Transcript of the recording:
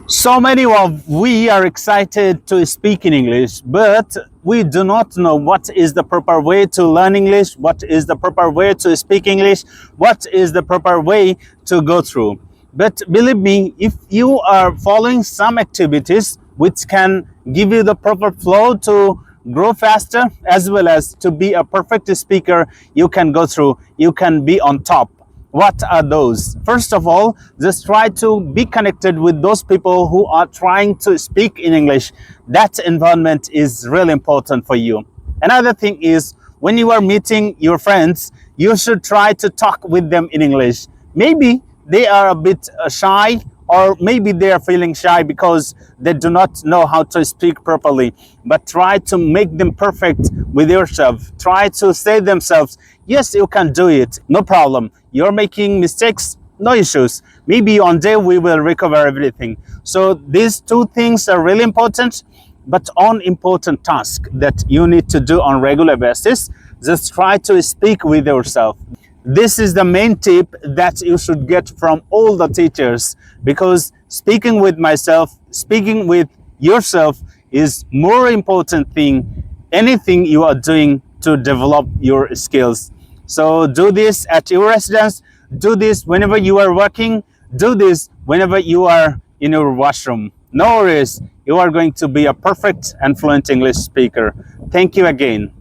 So many of we are excited to speak in English, but we do not know what is the proper way to learn English, what is the proper way to speak English, what is the proper way to go through. But believe me, if you are following some activities which can give you the proper flow to grow faster as well as to be a perfect speaker, you can go through, you can be on top. What are those? First of all, just try to be connected with those people who are trying to speak in English. That environment is really important for you. Another thing is when you are meeting your friends, you should try to talk with them in English. Maybe they are a bit shy, or maybe they are feeling shy because they do not know how to speak properly. But try to make them perfect with yourself. Try to say themselves, yes, you can do it, no problem. You're making mistakes, no issues. Maybe one day we will recover everything. So these two things are really important, but on important task that you need to do on regular basis, just try to speak with yourself. This is the main tip that you should get from all the teachers, because speaking with myself, speaking with yourself is more important thing anything you are doing to develop your skills. So do this at your residence, do this whenever you are working, do this whenever you are in your washroom. No worries, you are going to be a perfect and fluent English speaker. Thank you again.